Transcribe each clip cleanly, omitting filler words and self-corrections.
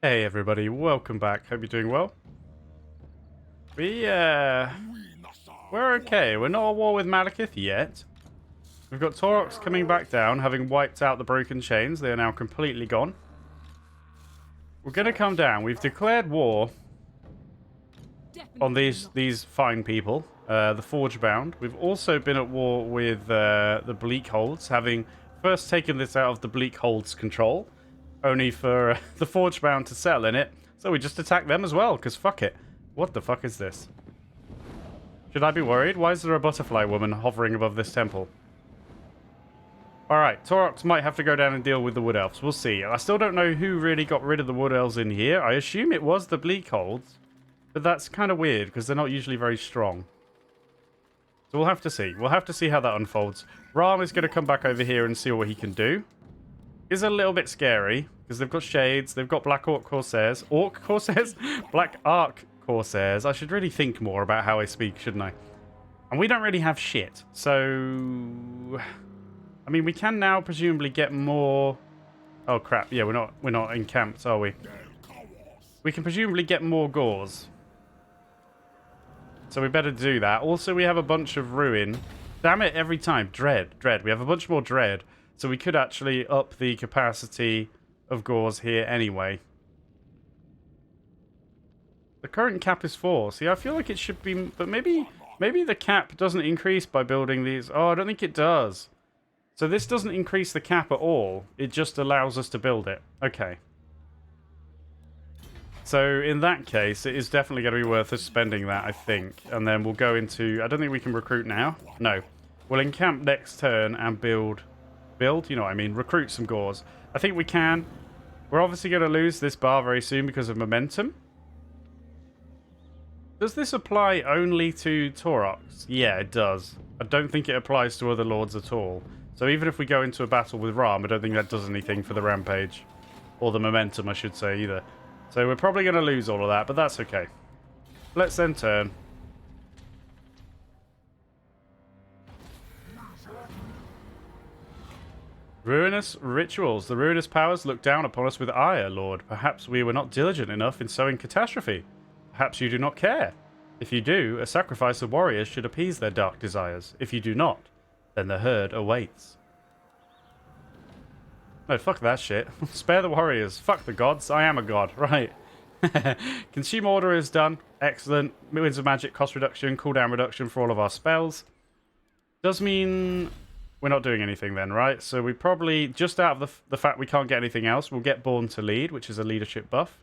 Hey everybody, welcome back. Hope you're doing well. We're okay. We're not at war with Malekith yet. We've got Taurox coming back down, having wiped out the broken chains. They are now completely gone. We're gonna come down. We've declared war on these fine people, the Forgebound. We've also been at war with the Bleakholds, having first taken this out of the Bleakholds' control, only for the Forgebound to settle in it. So we just attack them as well, because fuck it. What the fuck is this? Should I be worried? Why is there a butterfly woman hovering above this temple? Alright, Taurox might have to go down and deal with the Wood Elves. We'll see. I still don't know who really got rid of the Wood Elves in here. I assume it was the Bleakholds. But that's kind of weird, because they're not usually very strong. So we'll have to see. We'll have to see how that unfolds. Ram is going to come back over here and see what he can do. Is a little bit scary, because they've got Shades, they've got Black Orc Corsairs. Orc Corsairs? Black Ark Corsairs. I should really think more about how I speak, shouldn't I? And we don't really have shit. So... I mean, we can now presumably get more... Oh, crap. Yeah, we're not encamped, are we? We can presumably get more Gauls. So we better do that. Also, we have a bunch of Ruin. Damn it, every time. Dread. We have a bunch more Dread. So we could actually up the capacity of Gauls here anyway. The current cap is 4. See, I feel like it should be... But maybe the cap doesn't increase by building these. Oh, I don't think it does. So this doesn't increase the cap at all. It just allows us to build it. Okay. So in that case, it is definitely going to be worth us spending that, I think. And then we'll go into... I don't think we can recruit now. No. We'll encamp next turn and build... You know what I mean? Recruit some Gauls. I think we can. We're obviously going to lose this bar very soon because of momentum. Does this apply only to Taurox? Yeah, it does. I don't think it applies to other lords at all. So even if we go into a battle with Ram, I don't think that does anything for the rampage. Or the momentum, I should say, either. So we're probably going to lose all of that, but that's okay. Let's then turn. Ruinous rituals. The ruinous powers look down upon us with ire, Lord. Perhaps we were not diligent enough in sowing catastrophe. Perhaps you do not care. If you do, a sacrifice of warriors should appease their dark desires. If you do not, then the herd awaits. No, fuck that shit. Spare the warriors. Fuck the gods. I am a god. Right. Consume order is done. Excellent. Winds of magic, cost reduction, cooldown reduction for all of our spells. Does mean we're not doing anything then, right? So we probably, just out of the fact we can't get anything else, we'll get Born to Lead, which is a leadership buff.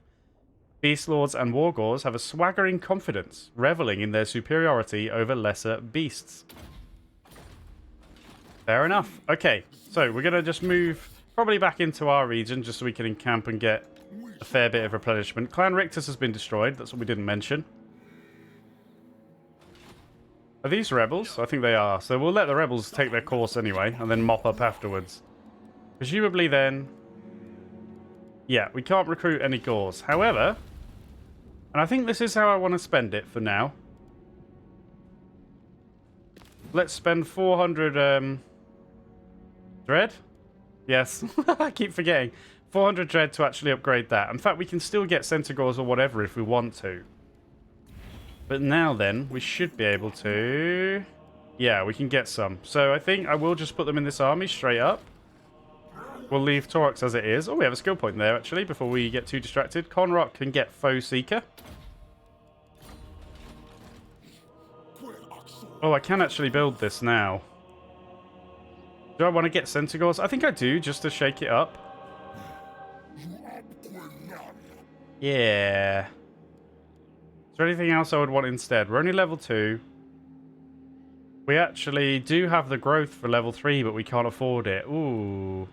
Beast Lords and Wargors have a swaggering confidence, reveling in their superiority over lesser beasts. Fair enough. Okay, so we're going to just move probably back into our region just so we can encamp and get a fair bit of replenishment. Clan Rictus has been destroyed. That's what we didn't mention. Are these rebels? I think they are. So we'll let the rebels take their course anyway and then mop up afterwards. Presumably then... Yeah, we can't recruit any Gauls. However... And I think this is how I want to spend it for now. Let's spend 400 dread? Yes. I keep forgetting. 400 dread to actually upgrade that. In fact, we can still get Centaurs or whatever if we want to. But now then, we should be able to... Yeah, we can get some. So I think I will just put them in this army straight up. We'll leave Taurox as it is. Oh, we have a skill point there, actually, before we get too distracted. Conrock can get Foe Seeker. Oh, I can actually build this now. Do I want to get Centaurs? I think I do, just to shake it up. Yeah. Is there anything else I would want instead? We're only level 2. We actually do have the growth for level 3, but we can't afford it. Ooh.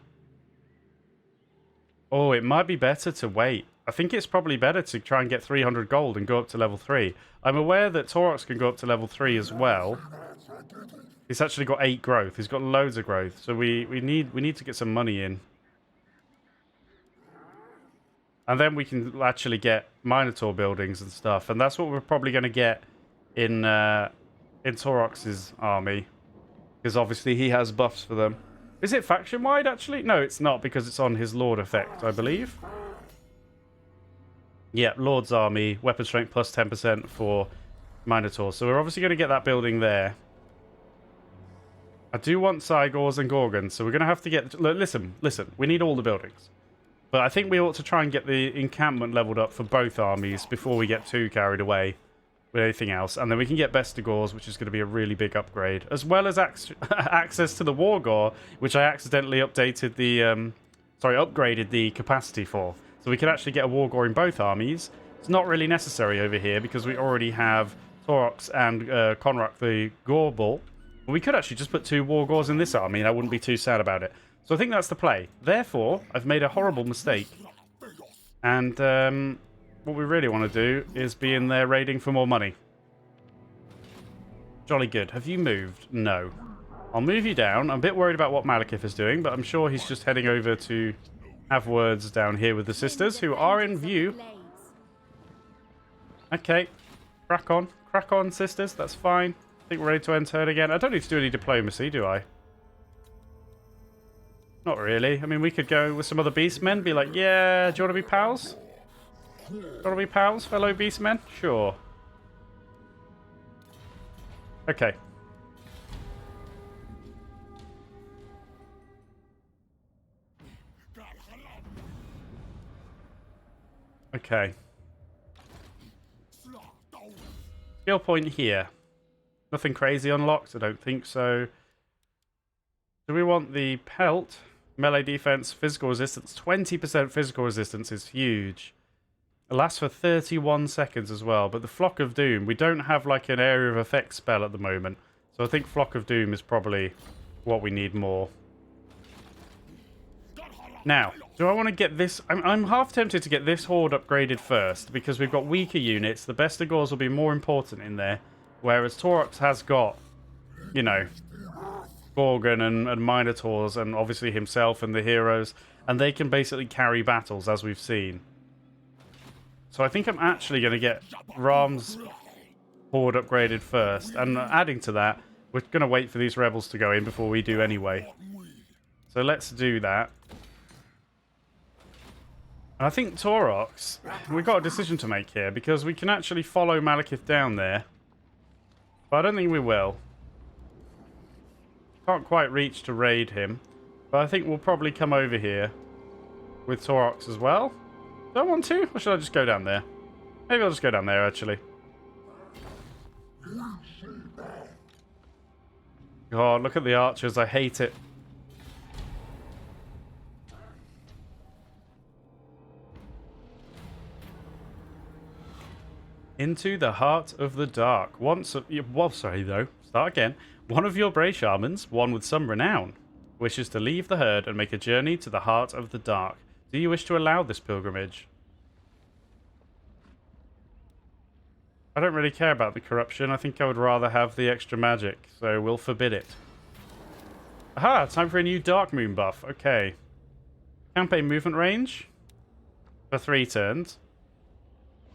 Oh, it might be better to wait. I think it's probably better to try and get 300 gold and go up to level 3. I'm aware that Taurox can go up to level 3 as well. He's actually got 8 growth. He's got loads of growth. So we need to get some money in. And then we can actually get Minotaur buildings and stuff. And that's what we're probably going to get in Taurox's army. Because obviously he has buffs for them. Is it faction-wide, actually? No, it's not, because it's on his Lord effect, I believe. Yeah, Lord's Army, weapon strength plus 10% for Minotaurs. So we're obviously going to get that building there. I do want Cygors and Gorgons, so we're going to have to get... Look, listen, we need all the buildings. But I think we ought to try and get the encampment leveled up for both armies before we get too carried away with anything else. And then we can get Bestigors, which is going to be a really big upgrade. As well as access to the Wargore, which I accidentally updated the... upgraded the capacity for. So we can actually get a Wargore in both armies. It's not really necessary over here because we already have Taurox and Conrock the Goreball. We could actually just put 2 Wargores in this army and I wouldn't be too sad about it. So I think that's the play. Therefore, I've made a horrible mistake. And what we really want to do is be in there raiding for more money. Jolly good. Have you moved? No. I'll move you down. I'm a bit worried about what Malekith is doing, but I'm sure he's just heading over to have words down here with the sisters, who are in view. Okay. Crack on, sisters. That's fine. I think we're ready to end turn again. I don't need to do any diplomacy, do I? Not really. I mean, we could go with some other Beastmen, be like, yeah, do you want to be pals? Do you want to be pals, fellow Beastmen? Sure. Okay. Okay. Skill point here. Nothing crazy unlocked? I don't think so. Do we want the pelt? Melee defense, physical resistance. 20% physical resistance is huge. It lasts for 31 seconds as well. But the Flock of Doom, we don't have like an area of effect spell at the moment. So I think Flock of Doom is probably what we need more. Now, do I want to get this? I'm half tempted to get this horde upgraded first because we've got weaker units. The Bestigors will be more important in there. Whereas Taurox has got, you know, Gorgon and Minotaurs and obviously himself and the heroes. And they can basically carry battles as we've seen. So I think I'm actually going to get Ram's horde upgraded first. And adding to that, we're going to wait for these rebels to go in before we do anyway. So let's do that. And I think Taurox, we've got a decision to make here because we can actually follow Malekith down there. But I don't think we will. Can't quite reach to raid him. But I think we'll probably come over here with Taurox as well. Do I want to? Or should I just go down there? Maybe I'll just go down there, actually. God, look at the archers. I hate it. Into the heart of the dark. Start again. One of your brave shamans, one with some renown, wishes to leave the herd and make a journey to the heart of the dark. Do you wish to allow this pilgrimage? I don't really care about the corruption. I think I would rather have the extra magic, so we'll forbid it. Aha! Time for a new Dark Moon buff. Okay. Campaign movement range for 3 turns.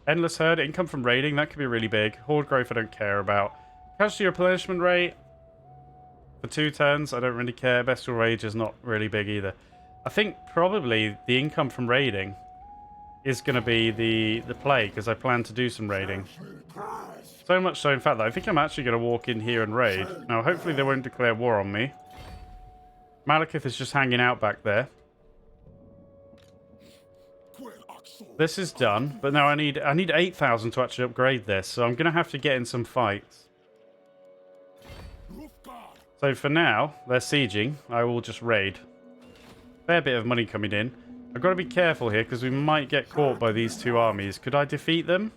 Endless Herd, income from raiding, that could be really big. Horde growth I don't care about. Casualty replenishment rate for 2 turns, I don't really care. Bestial Rage is not really big either. I think probably the income from raiding is going to be the play, because I plan to do some raiding. So much so, in fact, that I think I'm actually going to walk in here and raid. Now, hopefully they won't declare war on me. Malekith is just hanging out back there. This is done, but now I need 8,000 to actually upgrade this, so I'm going to have to get in some fights. So for now, they're sieging. I will just raid. Fair bit of money coming in. I've got to be careful here, because we might get caught by these 2 armies. Could I defeat them?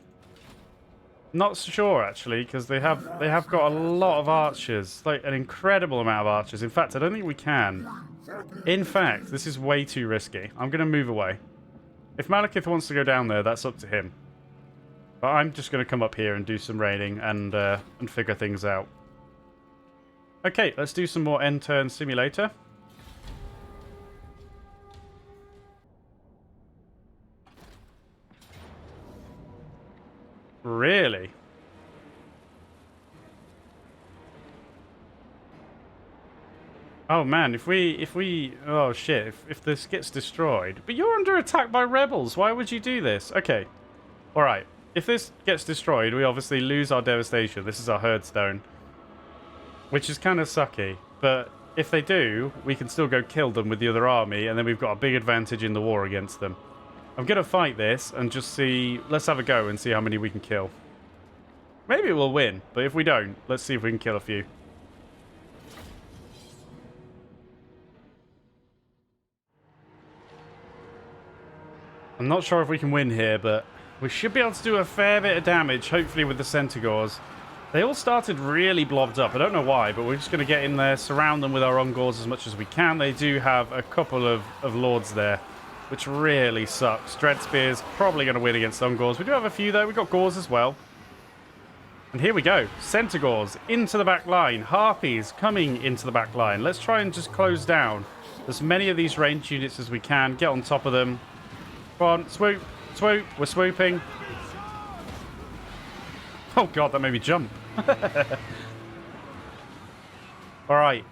Not sure, actually, because they have got a lot of archers. Like, an incredible amount of archers. In fact, I don't think we can. In fact, this is way too risky. I'm going to move away. If Malekith wants to go down there, that's up to him. But I'm just going to come up here and do some raiding and figure things out. Okay, let's do some more end turn simulator. Really? Oh man, if oh shit, if this gets destroyed. But you're under attack by rebels, why would you do this? Okay, Alright, if this gets destroyed, we obviously lose our devastation. This is our herd stone, which is kind of sucky. But if they do, we can still go kill them with the other army, and then we've got a big advantage in the war against them. I'm going to fight this and just see... Let's have a go and see how many we can kill. Maybe we'll win, but if we don't, let's see if we can kill a few. I'm not sure if we can win here, but we should be able to do a fair bit of damage, hopefully with the Centaurs. They all started really blobbed up. I don't know why, but we're just going to get in there, surround them with our Ungors as much as we can. They do have a couple of lords there, which really sucks. Dreadspear's probably going to win against Ungors. We do have a few, though. We've got Gors as well. And here we go. Centaurs into the back line. Harpies coming into the back line. Let's try and just close down as many of these ranged units as we can. Get on top of them. Come on, swoop, swoop. We're swooping. Oh, God, that made me jump. Alright.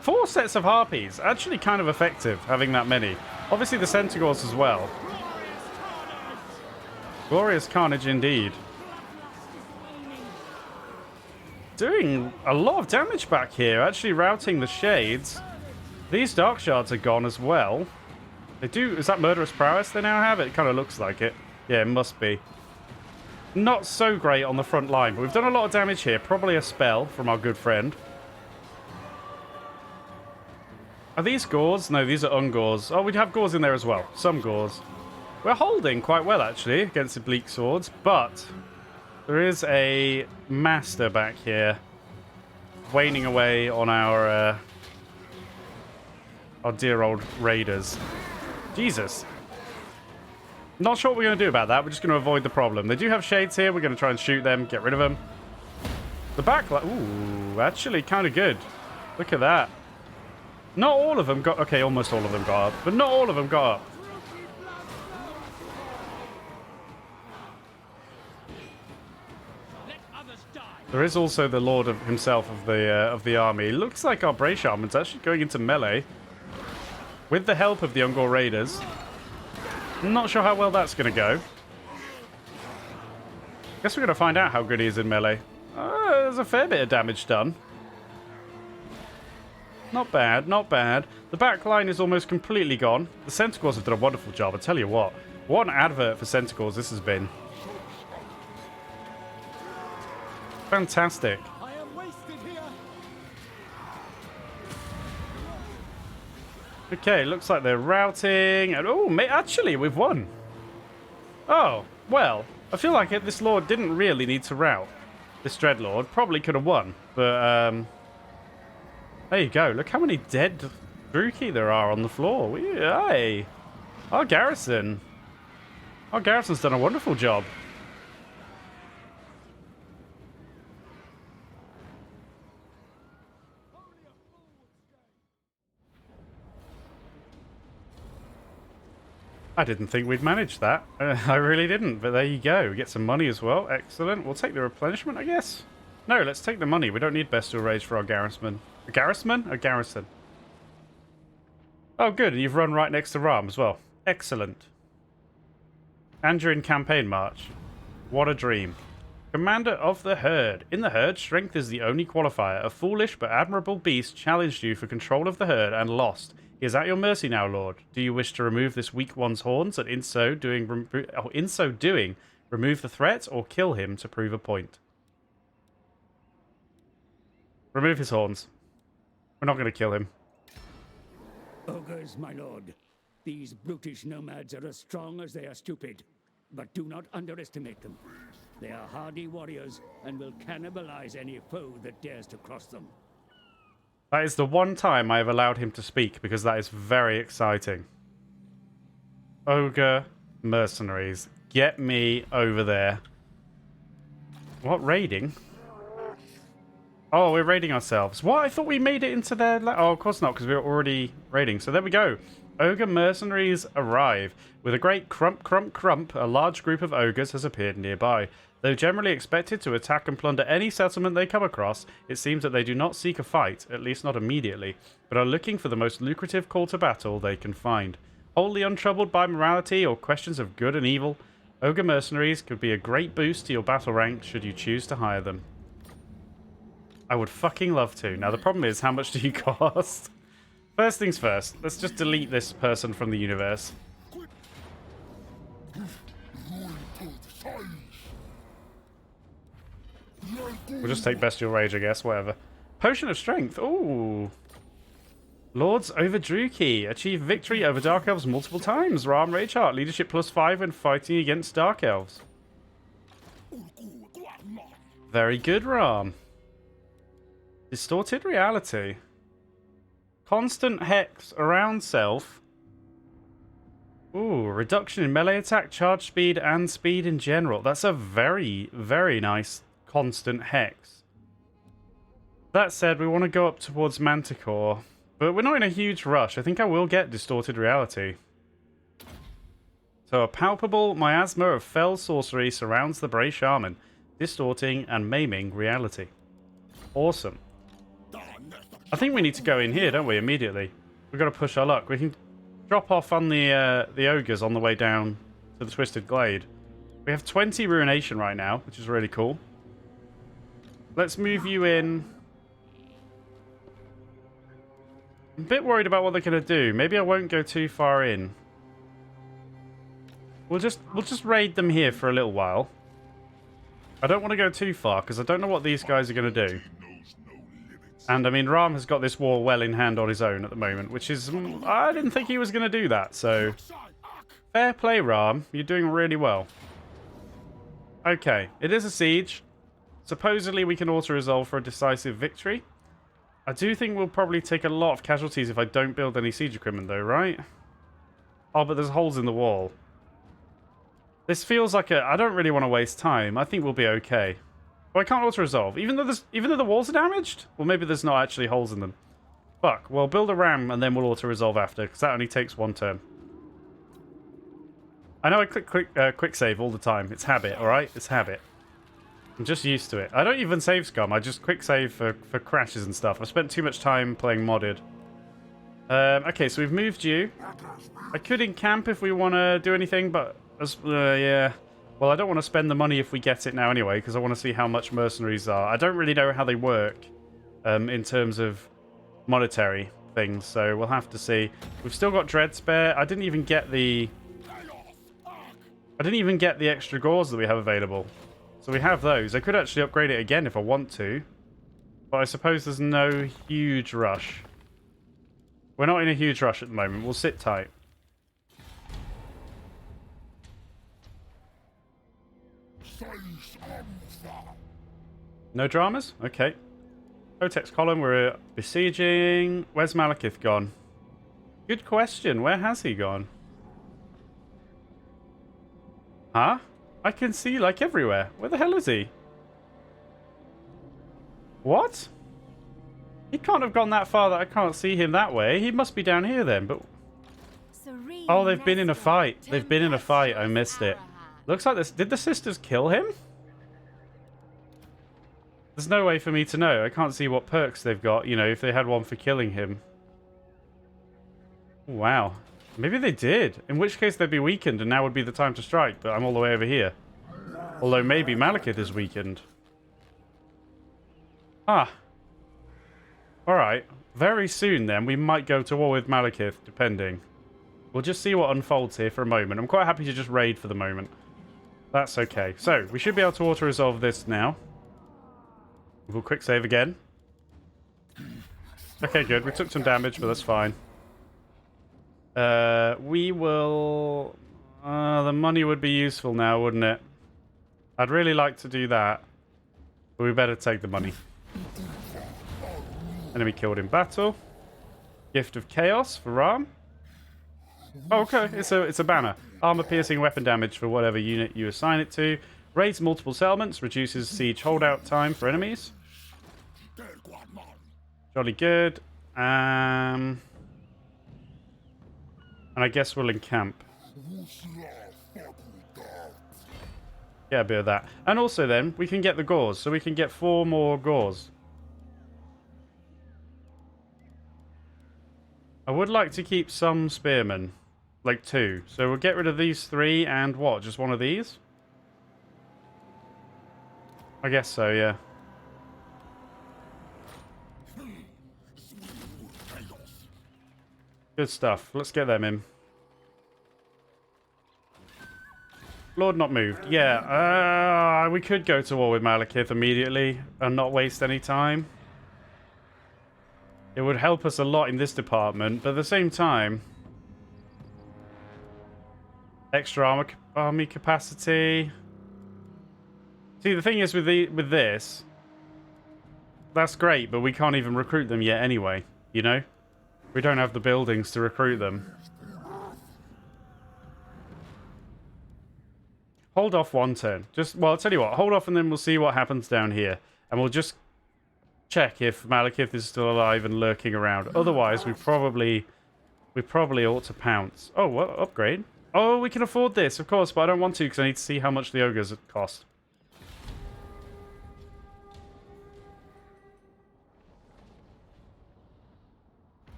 4 sets of Harpies. Actually kind of effective, having that many. Obviously the Centaurs as well. Glorious carnage indeed. Doing a lot of damage back here. Actually routing the Shades. These Dark Shards are gone as well. They do... Is that Murderous Prowess they now have? It kind of looks like it. Yeah, it must be. Not so great on the front line, but we've done a lot of damage here. Probably a spell from our good friend. Are these Gors? No, these are Ungors. Oh, we'd have Gors in there as well. Some Gors. We're holding quite well, actually, against the Bleak Swords, but there is a Master back here waning away on our dear old Raiders. Jesus. Not sure what we're going to do about that. We're just going to avoid the problem. They do have Shades here. We're going to try and shoot them, get rid of them. The backline... Ooh, actually kind of good. Look at that. Not all of them got... Okay, almost all of them got up. But not all of them got up. There is also the Lord of himself of the army. Looks like our Bray Shaman's actually going into melee. With the help of the Ungor Raiders. Not sure how well that's going to go. Guess we're going to find out how good he is in melee. There's a fair bit of damage done. Not bad, not bad. The back line is almost completely gone. The Centaurs have done a wonderful job, I tell you what. What an advert for Centaurs this has been. Fantastic. I am wasted here. Okay, looks like they're routing. And oh, actually, we've won. Oh, well, I feel like this Lord didn't really need to rout. This Dreadlord probably could have won. But, there you go. Look how many dead Druki there are on the floor. Hey, our garrison. Our garrison's done a wonderful job. I didn't think we'd manage that. I really didn't, but there you go. We get some money as well. Excellent. We'll take the replenishment, I guess. No, let's take the money. We don't need Bestial Rage for our garrison. A garrison? A garrison. Oh, good. And you've run right next to Ram as well. Excellent. And you're in campaign march. What a dream. Commander of the Herd. In the Herd, strength is the only qualifier. A foolish but admirable beast challenged you for control of the Herd and lost. He is at your mercy now, Lord. Do you wish to remove this weak one's horns, and in so doing, remove the threat, or kill him to prove a point? Remove his horns. We're not going to kill him. Ogres, my lord. These brutish nomads are as strong as they are stupid. But do not underestimate them. They are hardy warriors and will cannibalize any foe that dares to cross them. That is the one time I have allowed him to speak, because that is very exciting. Ogre mercenaries. Get me over there. What, raiding? Oh, we're raiding ourselves. What? I thought we made it into their... Oh, of course not, because we were already raiding. So there we go. Ogre mercenaries arrive. With a great crump, crump, crump, a large group of ogres has appeared nearby. Though generally expected to attack and plunder any settlement they come across, it seems that they do not seek a fight, at least not immediately, but are looking for the most lucrative call to battle they can find. Wholly untroubled by morality or questions of good and evil, Ogre mercenaries could be a great boost to your battle rank should you choose to hire them. I would fucking love to. Now the problem is, how much do you cost? First things first, let's just delete this person from the universe. We'll just take Bestial Rage, I guess, whatever. Potion of Strength, ooh. Lords over Druki. Achieve victory over Dark Elves multiple times. Ram Rageheart. Leadership +5 when fighting against Dark Elves. Very good, Ram. Distorted Reality. Constant Hex around self. Ooh, reduction in melee attack, charge speed, and speed in general. That's a very, very nice constant Hex. That said, we want to go up towards Manticore. But we're not in a huge rush. I think I will get Distorted Reality. So a palpable miasma of fell sorcery surrounds the Bray Shaman, distorting and maiming reality. Awesome. I think we need to go in here, don't we, immediately? We've got to push our luck. We can drop off on the ogres on the way down to the Twisted Glade. We have 20 Ruination right now, which is really cool. Let's move you in. I'm a bit worried about what they're going to do. Maybe I won't go too far in. We'll just raid them here for a little while. I don't want to go too far because I don't know what these guys are going to do. And I mean, Ram has got this war well in hand on his own at the moment, which is... I didn't think he was going to do that, so... Fair play, Ram. You're doing really well. Okay, it is a siege. Supposedly we can auto-resolve for a decisive victory. I do think we'll probably take a lot of casualties if I don't build any siege equipment, though, right? Oh, but there's holes in the wall. This feels like a... I don't really want to waste time. I think we'll be okay. Well, I can't auto-resolve. Even though the walls are damaged? Well, maybe there's not actually holes in them. Fuck. Well, build a ram and then we'll auto-resolve after, because that only takes one turn. I know I click quick save all the time. It's habit, alright? It's habit. I'm just used to it. I don't even save scum. I just quick save for crashes and stuff. I've spent too much time playing modded. Okay, so we've moved you. I could encamp if we want to do anything, but... yeah. Well, I don't want to spend the money if we get it now anyway, because I want to see how much mercenaries are. I don't really know how they work in terms of monetary things, so we'll have to see. We've still got Dread Spare. I didn't even get the extra gauze that we have available. So we have those. I could actually upgrade it again if I want to, but I suppose there's no huge rush. We're not in a huge rush at the moment. We'll sit tight. No dramas? Okay. Hotex column, we're besieging. Where's Malekith gone? Good question. Where has he gone? Huh? I can see, like, everywhere. Where the hell is he? What? He can't have gone that far that I can't see him that way. He must be down here then, but... Oh, they've been in a fight. They've been in a fight. I missed it. Looks like this... Did the sisters kill him? There's no way for me to know. I can't see what perks they've got, you know, if they had one for killing him. Wow. Maybe they did. In which case they'd be weakened and now would be the time to strike, but I'm all the way over here. Although maybe Malekith is weakened. Ah. Alright. Very soon then we might go to war with Malekith, depending. We'll just see what unfolds here for a moment. I'm quite happy to just raid for the moment. That's okay. So, we should be able to auto-resolve this now. We'll quick save again. Okay, good. We took some damage, but that's fine. We will... the money would be useful now, wouldn't it? I'd really like to do that. But we better take the money. Enemy killed in battle. Gift of Chaos for Ram. Oh, okay. It's a banner. Armor-piercing weapon damage for whatever unit you assign it to. Raids multiple settlements. Reduces siege holdout time for enemies. Jolly good. And I guess we'll encamp. Get a bit of that. And also then, we can get the gauze. So we can get 4 more gauze. I would like to keep some spearmen. like 2. So we'll get rid of these 3 and what? Just one of these? I guess so, yeah. Good stuff. Let's get them in. Lord not moved. Yeah, we could go to war with Malekith immediately and not waste any time. It would help us a lot in this department, but at the same time... Extra army capacity. See, the thing is with this... That's great, but we can't even recruit them yet anyway, you know? We don't have the buildings to recruit them. Hold off one turn. Well, I'll tell you what. Hold off and then we'll see what happens down here. And we'll just check if Malekith is still alive and lurking around. Otherwise, we probably ought to pounce. Oh, what? Upgrade? Oh, we can afford this, of course, but I don't want to because I need to see how much the ogres cost.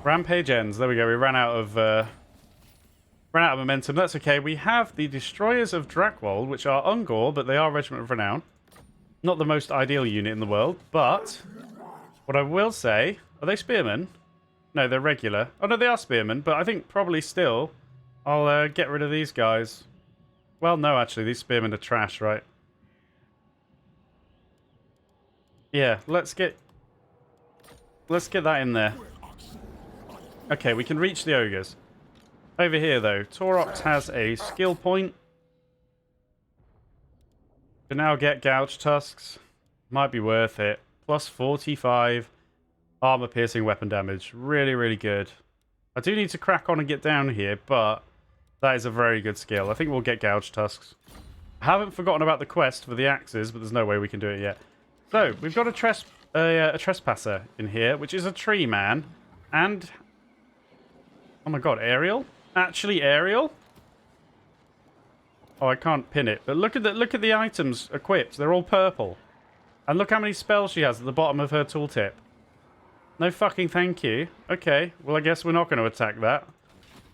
Rampage ends. There we go. We ran out of momentum. That's okay. We have the Destroyers of Drakwold, which are Ungor, but they are Regiment of Renown. Not the most ideal unit in the world, but what I will say... Are they Spearmen? No, they're regular. Oh, no, they are Spearmen, but I think probably still I'll get rid of these guys. Well, no, actually, these Spearmen are trash, right? Yeah, let's get that in there. Okay, we can reach the ogres. Over here, though, Taurox has a skill point. Can now get Gouge Tusks. Might be worth it. Plus 45 armor-piercing weapon damage. Really, really good. I do need to crack on and get down here, but that is a very good skill. I think we'll get Gouge Tusks. I haven't forgotten about the quest for the axes, but there's no way we can do it yet. So, we've got a trespasser in here, which is a tree man. And... oh my god, Ariel? Actually Ariel? Oh, I can't pin it. But look at the items equipped. They're all purple. And look how many spells she has at the bottom of her tooltip. No fucking thank you. Okay, well I guess we're not going to attack that.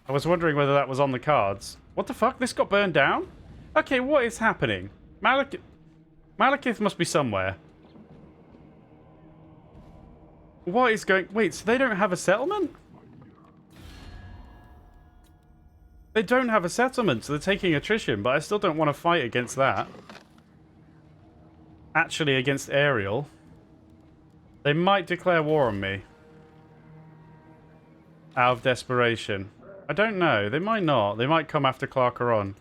I was wondering whether that was on the cards. What the fuck? This got burned down? Okay, what is happening? Malekith must be somewhere. What is going... wait, so they don't have a settlement? They don't have a settlement, so they're taking attrition, but I still don't want to fight against that. Actually, against Ariel. They might declare war on me. Out of desperation. I don't know. They might not. They might come after Clarkeron.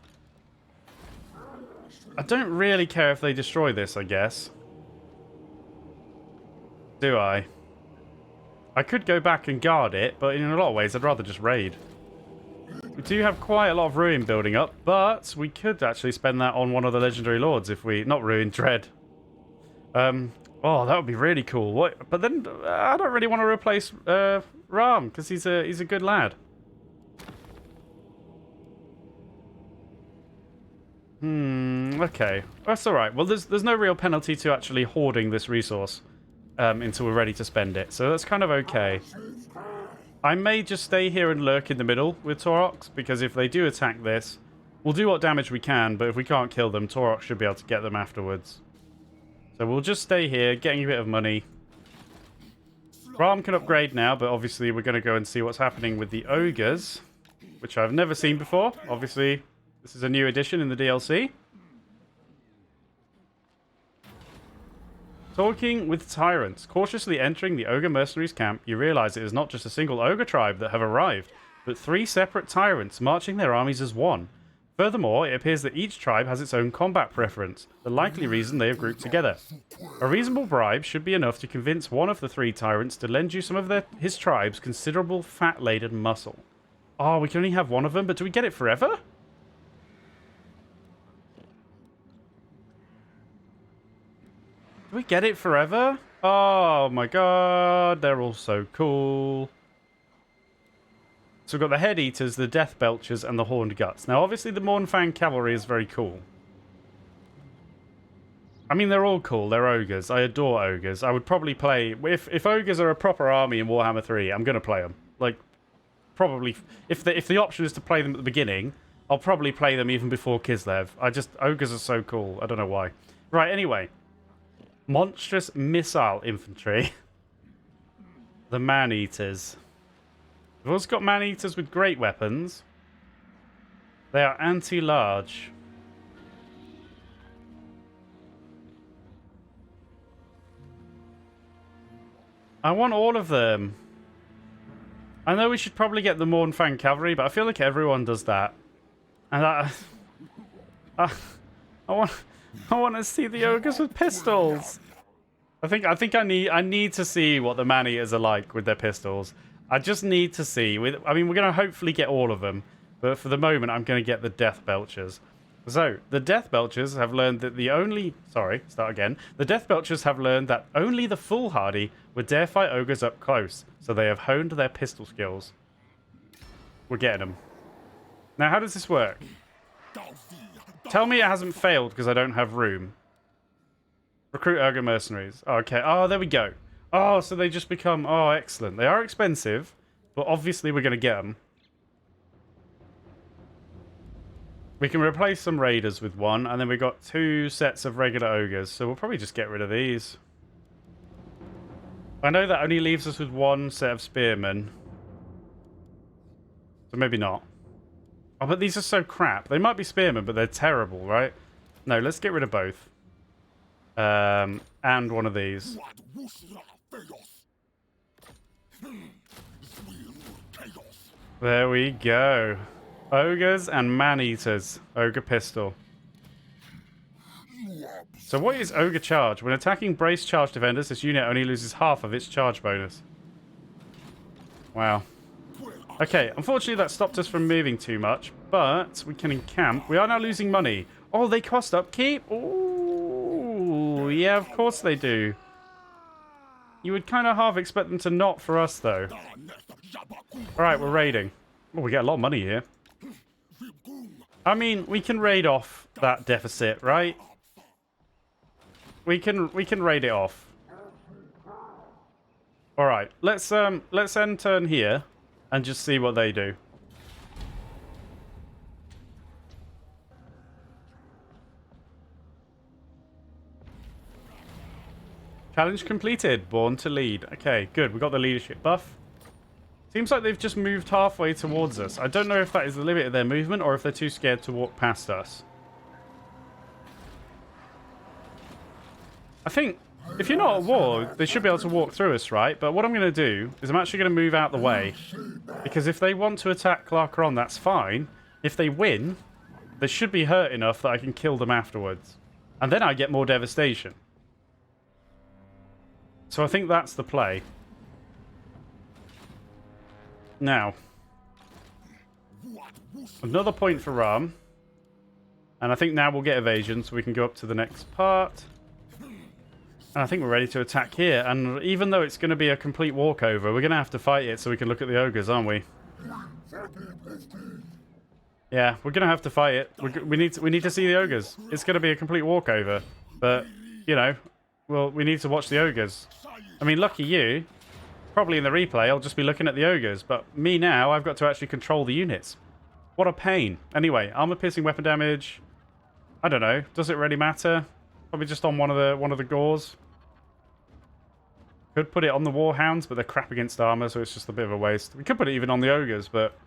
I don't really care if they destroy this, I guess. Do I? I could go back and guard it, but in a lot of ways, I'd rather just raid. We do have quite a lot of ruin building up, but we could actually spend that on one of the legendary lords if we... not ruin, dread. Oh, that would be really cool. What? But then I don't really want to replace Ram because he's a good lad. Okay. That's all right. Well, there's no real penalty to actually hoarding this resource until we're ready to spend it. So that's kind of okay. I may just stay here and lurk in the middle with Taurox, because if they do attack this, we'll do what damage we can, but if we can't kill them, Taurox should be able to get them afterwards. So we'll just stay here, getting a bit of money. Ram can upgrade now, but obviously we're going to go and see what's happening with the ogres, which I've never seen before. Obviously, this is a new addition in the DLC. Talking with tyrants. Cautiously entering the ogre mercenaries camp, you realize it is not just a single ogre tribe that have arrived, but 3 separate tyrants marching their armies as one. Furthermore, it appears that each tribe has its own combat preference, the likely reason they have grouped together. A reasonable bribe should be enough to convince one of the 3 tyrants to lend you some of his tribe's considerable fat-laden muscle. Oh, we can only have one of them, but do we get it forever? Do we get it forever? Oh my god, they're all so cool. So we've got the Head Eaters, the Death Belchers, and the Horned Guts. Now, obviously, the Mournfang Cavalry is very cool. I mean, they're all cool. They're ogres. I adore ogres. I would probably play... If ogres are a proper army in Warhammer 3, I'm going to play them. Like, probably, if the option is to play them at the beginning, I'll probably play them even before Kislev. Ogres are so cool. I don't know why. Right, anyway. Monstrous missile infantry. The man-eaters. We've also got man-eaters with great weapons. They are anti-large. I want all of them. I know we should probably get the Mornfang cavalry, but I feel like everyone does that. And I want to see the ogres with pistols. I think I need to see what the man-eaters are like with their pistols. I just need to see. I mean, we're going to hopefully get all of them, but for the moment, I'm going to get the Death Belchers. So, the Death Belchers have learned that the Death Belchers have learned that only the foolhardy would dare fight ogres up close, so they have honed their pistol skills. We're getting them. Now, how does this work? Tell me it hasn't failed because I don't have room. Recruit ogre mercenaries. Oh, okay. Oh, there we go. Oh, so they just become... Oh, excellent. They are expensive, but obviously we're going to get them. We can replace some raiders with one, and then we've got 2 sets of regular ogres, so we'll probably just get rid of these. I know that only leaves us with 1 set of spearmen. So maybe not. Oh, but these are so crap. They might be spearmen, but they're terrible, right? No, let's get rid of both. And one of these. There we go. Ogres and man-eaters. Ogre pistol. So what is Ogre Charge? When attacking brace charge defenders, this unit only loses half of its charge bonus. Wow. Okay, unfortunately that stopped us from moving too much, but we can encamp. We are now losing money. Oh, they cost upkeep? Ooh, yeah, of course they do. You would kind of half expect them to not for us, though. Alright, we're raiding. Oh, we get a lot of money here. I mean, we can raid off that deficit, right? We can raid it off. Alright, let's end turn here and just see what they do. Challenge completed. Born to lead. Okay, good. We got the leadership buff. Seems like they've just moved halfway towards us. I don't know if that is the limit of their movement or if they're too scared to walk past us. I think if you're not at war, they should be able to walk through us, right? But what I'm going to do is I'm actually going to move out the way. Because if they want to attack Clarkeron, that's fine. If they win, they should be hurt enough that I can kill them afterwards. And then I get more devastation. So I think that's the play. Now, another point for Ram. And I think now we'll get evasion, so we can go up to the next part. And I think we're ready to attack here. And even though it's going to be a complete walkover, we're going to have to fight it so we can look at the ogres, aren't we? Yeah, we're going to have to fight it. We need to see the ogres. It's going to be a complete walkover. But, you know, well, we need to watch the ogres. I mean, lucky you. Probably in the replay, I'll just be looking at the ogres. But me now, I've got to actually control the units. What a pain. Anyway, armor-piercing weapon damage. I don't know. Does it really matter? Probably just on one of the gores. Could put it on the warhounds, but they're crap against armor, so it's just a bit of a waste. We could put it even on the ogres, but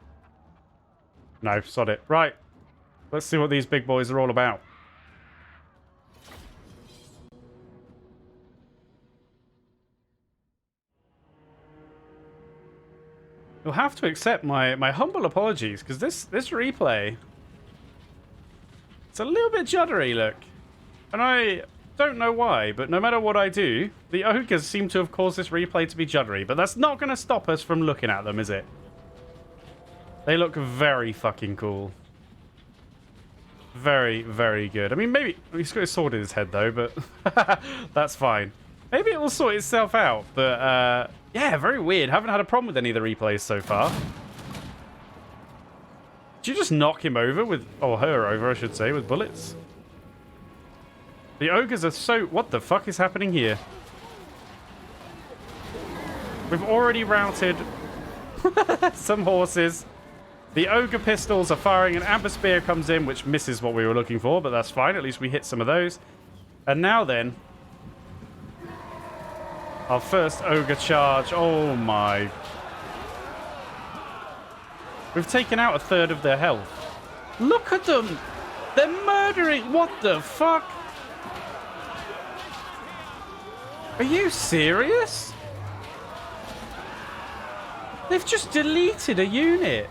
no, sod it. Right, let's see what these big boys are all about. You'll have to accept my humble apologies, because this replay, it's a little bit juddery, look. And I don't know why, but no matter what I do, the ogres seem to have caused this replay to be juddery. But that's not going to stop us from looking at them, is it? They look very fucking cool. Very, very good. I mean, maybe... He's got his sword in his head, though, but... that's fine. Maybe it will sort itself out, but... yeah, very weird. Haven't had a problem with any of the replays so far. Did you just knock him over with... Or her over, I should say, with bullets? The ogres are so... What the fuck is happening here? We've already routed Some horses. The ogre pistols are firing. An amber spear comes in, which misses what we were looking for, but that's fine. At least we hit some of those. And now then, our first ogre charge. Oh my. We've taken out a third of their health. Look at them. They're murdering. What the fuck? Are you serious? They've just deleted a unit.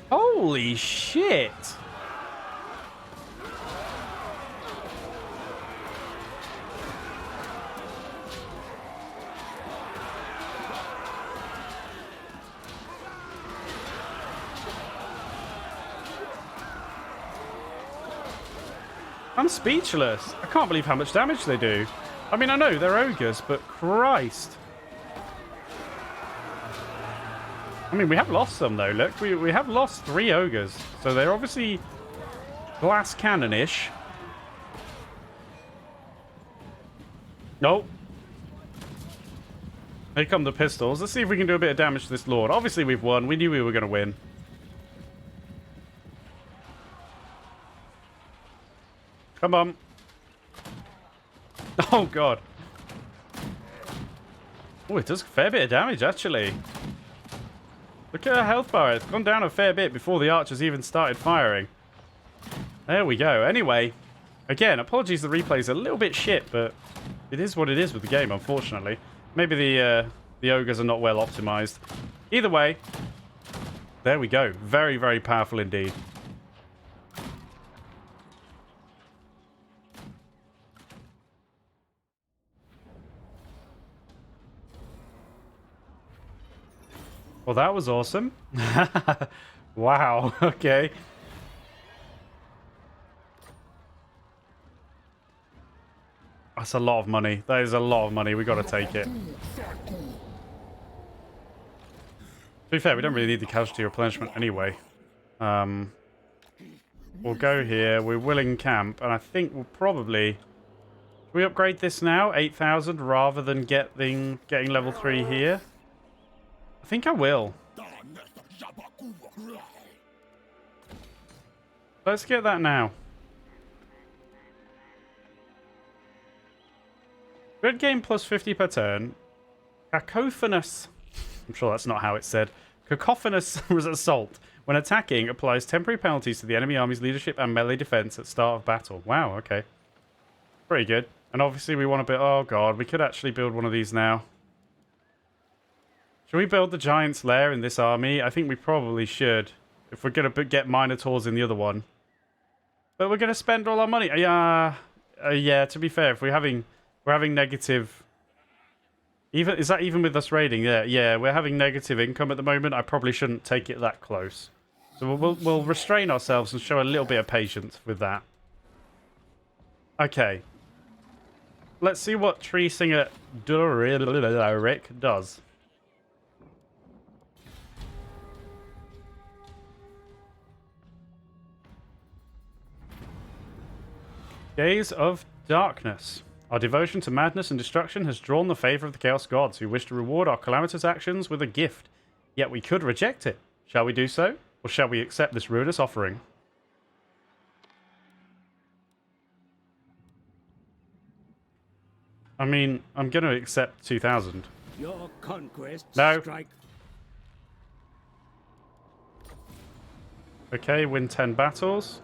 Holy shit. I'm speechless. I can't believe how much damage they do. I mean, I know they're ogres, but Christ. I mean, we have lost some, though. Look, we have lost 3 ogres. So they're obviously glass cannon-ish. Nope. Here come the pistols. Let's see if we can do a bit of damage to this lord. Obviously, we've won. We knew we were going to win. Come on. Oh, God. Oh, it does a fair bit of damage, actually. Look at her health bar. It's gone down a fair bit before the archers even started firing. There we go. Anyway, again, apologies the replay's a little bit shit, but it is what it is with the game, unfortunately. Maybe the ogres are not well optimized. Either way, there we go. Very, very powerful indeed. Well, that was awesome. Wow, okay. That's a lot of money. That is a lot of money. We got to take it. To be fair, we don't really need the casualty replenishment anyway. We'll go here. We will encamp, and I think we'll probably... Should we upgrade this now? 8,000 rather than getting level 3 here? I think I will. Let's get that now. Red game plus 50 per turn. Cacophonous. I'm sure that's not how it's said. Cacophonous assault. When attacking, applies temporary penalties to the enemy army's leadership and melee defense at start of battle. Wow, okay. Pretty good. And obviously we want to build... Oh, God. We could actually build one of these now. Should we build the Giant's Lair in this army? I think we probably should. If we're going to get Minotaurs in the other one. But we're going to spend all our money. Yeah, to be fair, if we're having negative... Is that even with us raiding? Yeah, we're having negative income at the moment. I probably shouldn't take it that close. So we'll restrain ourselves and show a little bit of patience with that. Okay. Let's see what Tree Singer Rick does. Days of Darkness. Our devotion to madness and destruction has drawn the favor of the Chaos Gods, who wish to reward our calamitous actions with a gift. Yet we could reject it. Shall we do so? Or shall we accept this ruinous offering? I mean, I'm going to accept 2,000. Your conquest No. strike. Okay, win 10 battles.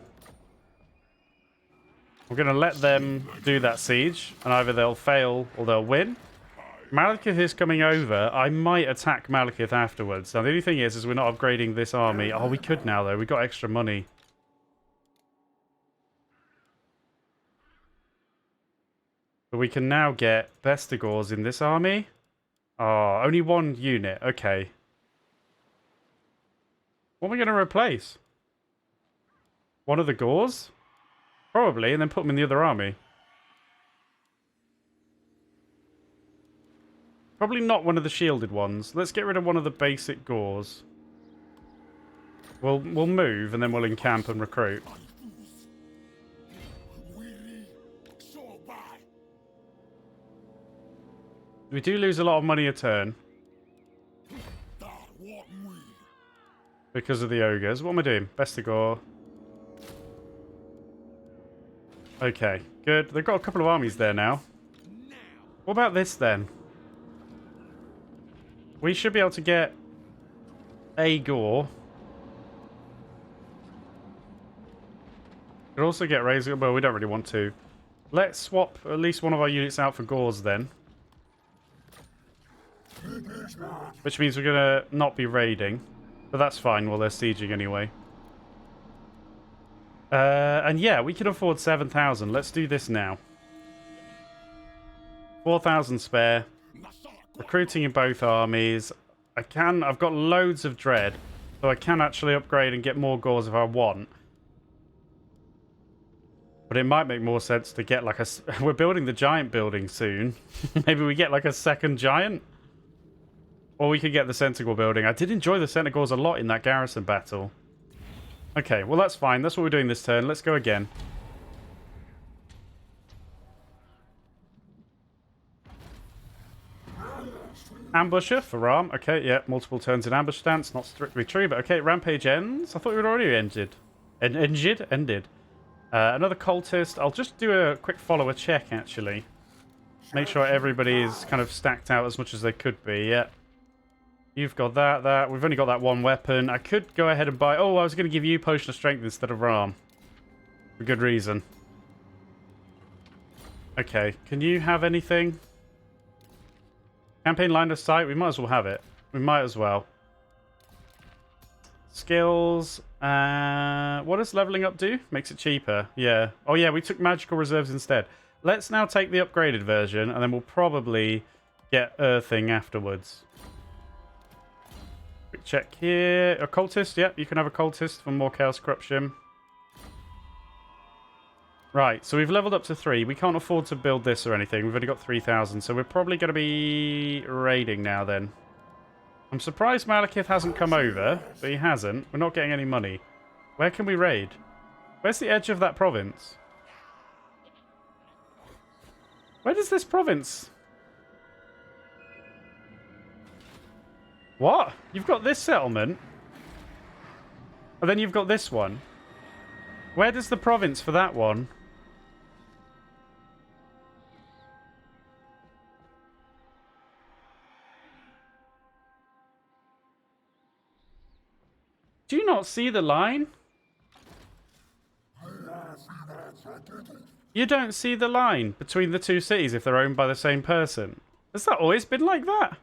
We're going to let them do that siege, and either they'll fail or they'll win. Malekith is coming over. I might attack Malekith afterwards. Now, the only thing is we're not upgrading this army. Oh, we could now, though. We got extra money. But we can now get Bestigors in this army. Oh, only 1 unit. Okay. What are we going to replace? One of the Gors? Probably, and then put them in the other army. Probably not one of the shielded ones. Let's get rid of one of the basic Gors. We'll move, and then we'll encamp and recruit. We do lose a lot of money a turn. because of the ogres. What am I doing? Bestigor. Okay, good. They've got a couple of armies there now. What about this then? We should be able to get a gore. Could also get Razor, but we don't really want to. Let's swap at least one of our units out for gores then. Which means we're going to not be raiding. But that's fine while they're sieging anyway. And yeah, we can afford 7,000. Let's do this now. 4,000 spare. Recruiting in both armies. I've got loads of dread. So I can actually upgrade and get more gores if I want. But it might make more sense to get like a... We're building the giant building soon. Maybe we get like a second giant? Or we could get the Centaur building. I did enjoy the Centaurs a lot in that garrison battle. Okay, well that's fine. That's what we're doing this turn. Let's go again. Ambusher for Ram. Okay, yeah, multiple turns in ambush stance. Not strictly true, but okay, rampage ends. I thought we were already ended. Ended. Another cultist. I'll just do a quick follower check, actually. Make sure everybody is kind of stacked out as much as they could be. Yeah. You've got that. We've only got that one weapon. I could go ahead and buy... Oh, I was going to give you Potion of Strength instead of Ram. For good reason. Okay, can you have anything? Campaign line of sight. We might as well have it. We might as well. Skills. What does leveling up do? Makes it cheaper. Yeah. Oh yeah, we took magical reserves instead. Let's now take the upgraded version, and then we'll probably get earthing afterwards. Quick check here. Occultist. Yep, you can have Occultist for more Chaos Corruption. Right, so we've leveled up to 3. We can't afford to build this or anything. We've only got 3,000, so we're probably going to be raiding now then. I'm surprised Malekith hasn't come over, but he hasn't. We're not getting any money. Where can we raid? Where's the edge of that province? Where does this province... What? You've got this settlement? And then you've got this one. Where does the province for that one? Do you not see the line? You don't see the line between the two cities if they're owned by the same person. Has that always been like that?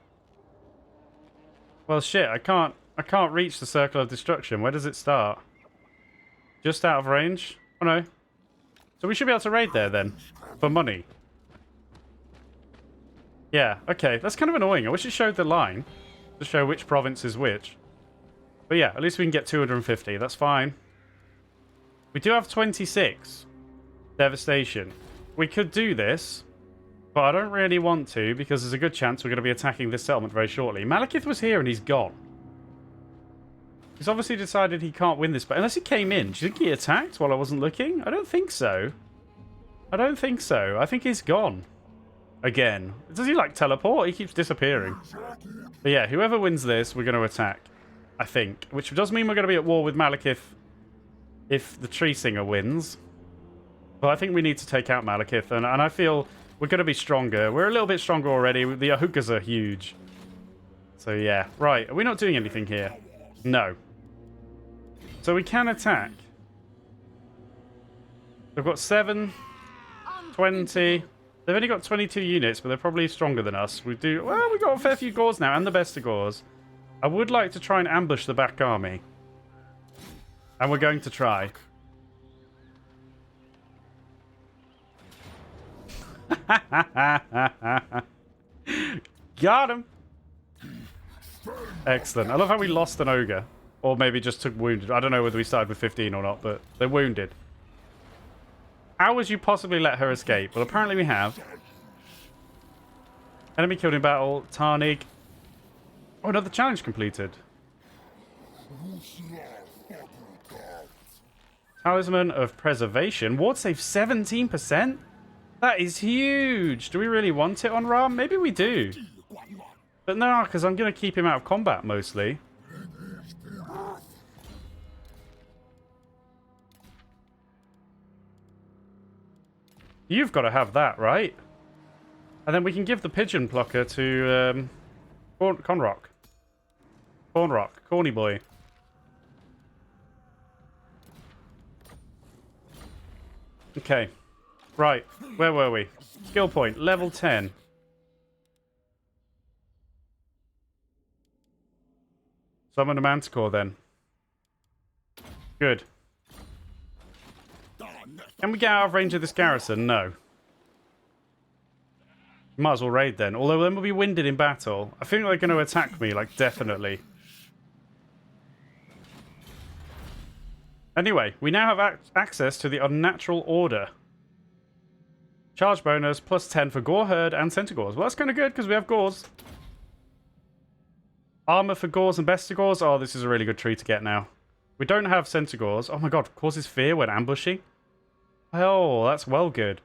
Well, shit, I can't reach the circle of destruction. Where does it start? Just out of range? Oh, no. So we should be able to raid there, then. For money. Yeah, okay. That's kind of annoying. I wish it showed the line. To show which province is which. But yeah, at least we can get 250. That's fine. We do have 26. Devastation. We could do this. But I don't really want to, because there's a good chance we're going to be attacking this settlement very shortly. Malekith was here and he's gone. He's obviously decided he can't win this, but unless he came in, do you think he attacked while I wasn't looking? I don't think so. I don't think so. I think he's gone. Again. Does he, like, teleport? He keeps disappearing. But yeah, whoever wins this, we're going to attack. I think. Which does mean we're going to be at war with Malekith if the Tree Singer wins. But I think we need to take out Malekith, and I feel we're going to be stronger. We're a little bit stronger already. The Ahukas are huge. So yeah. Right, are we not doing anything here? No. So we can attack. They've got 7, 20. They've only got 22 units, but they're probably stronger than us. Well, we've got a fair few Gores now, and the best of Gores. I would like to try and ambush the back army. And we're going to try. Got him! Excellent. I love how we lost an ogre. Or maybe just took wounded. I don't know whether we started with 15 or not, but they're wounded. How would you possibly let her escape? Well, apparently we have. Enemy killed in battle. Tarnig. Oh, another challenge completed. Talisman of Preservation. Ward save 17%? That is huge. Do we really want it on Ram? Maybe we do. But no, because I'm going to keep him out of combat mostly. You've got to have that, right? And then we can give the pigeon plucker to Conrock. Corny boy. Okay. Right. Where were we? Skill point. Level 10. Summon a manticore then. Good. Can we get out of range of this garrison? No. Might as well raid then. Although then we'll be winded in battle. I think they're going to attack me, like, definitely. Anyway, we now have access to the Unnatural Order. Charge bonus, plus 10 for Gore Herd and Centaurs. Well, that's kind of good, because we have Gores. Armor for Gores and Bestigores. Oh, this is a really good tree to get now. We don't have Centaurs. Oh my god, causes fear when ambushing. Oh, that's well good.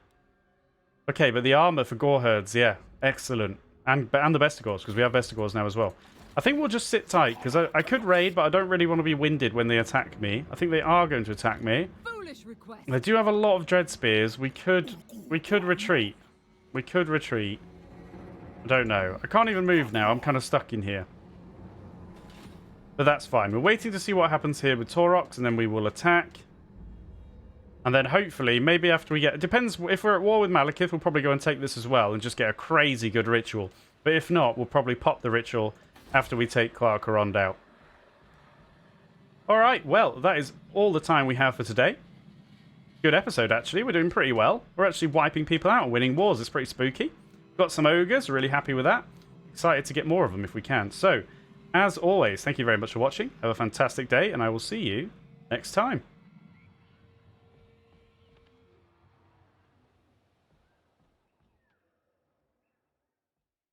Okay, but the armor for Gore Herds, yeah. Excellent. And the Bestigores, because we have Bestigores now as well. I think we'll just sit tight, because I could raid, but I don't really want to be winded when they attack me. I think they are going to attack me. Foolish request. They do have a lot of Dread Spears. We could retreat. We could retreat. I don't know. I can't even move now. I'm kind of stuck in here. But that's fine. We're waiting to see what happens here with Taurox, and then we will attack. And then hopefully, maybe after we get... It depends. If we're at war with Malekith, we'll probably go and take this as well and just get a crazy good ritual. But if not, we'll probably pop the ritual after we take Clarkarond out. Alright, well, that is all the time we have for today. Good episode, actually. We're doing pretty well. We're actually wiping people out and winning wars. It's pretty spooky. Got some ogres. Really happy with that. Excited to get more of them if we can. So, as always, thank you very much for watching. Have a fantastic day, and I will see you next time.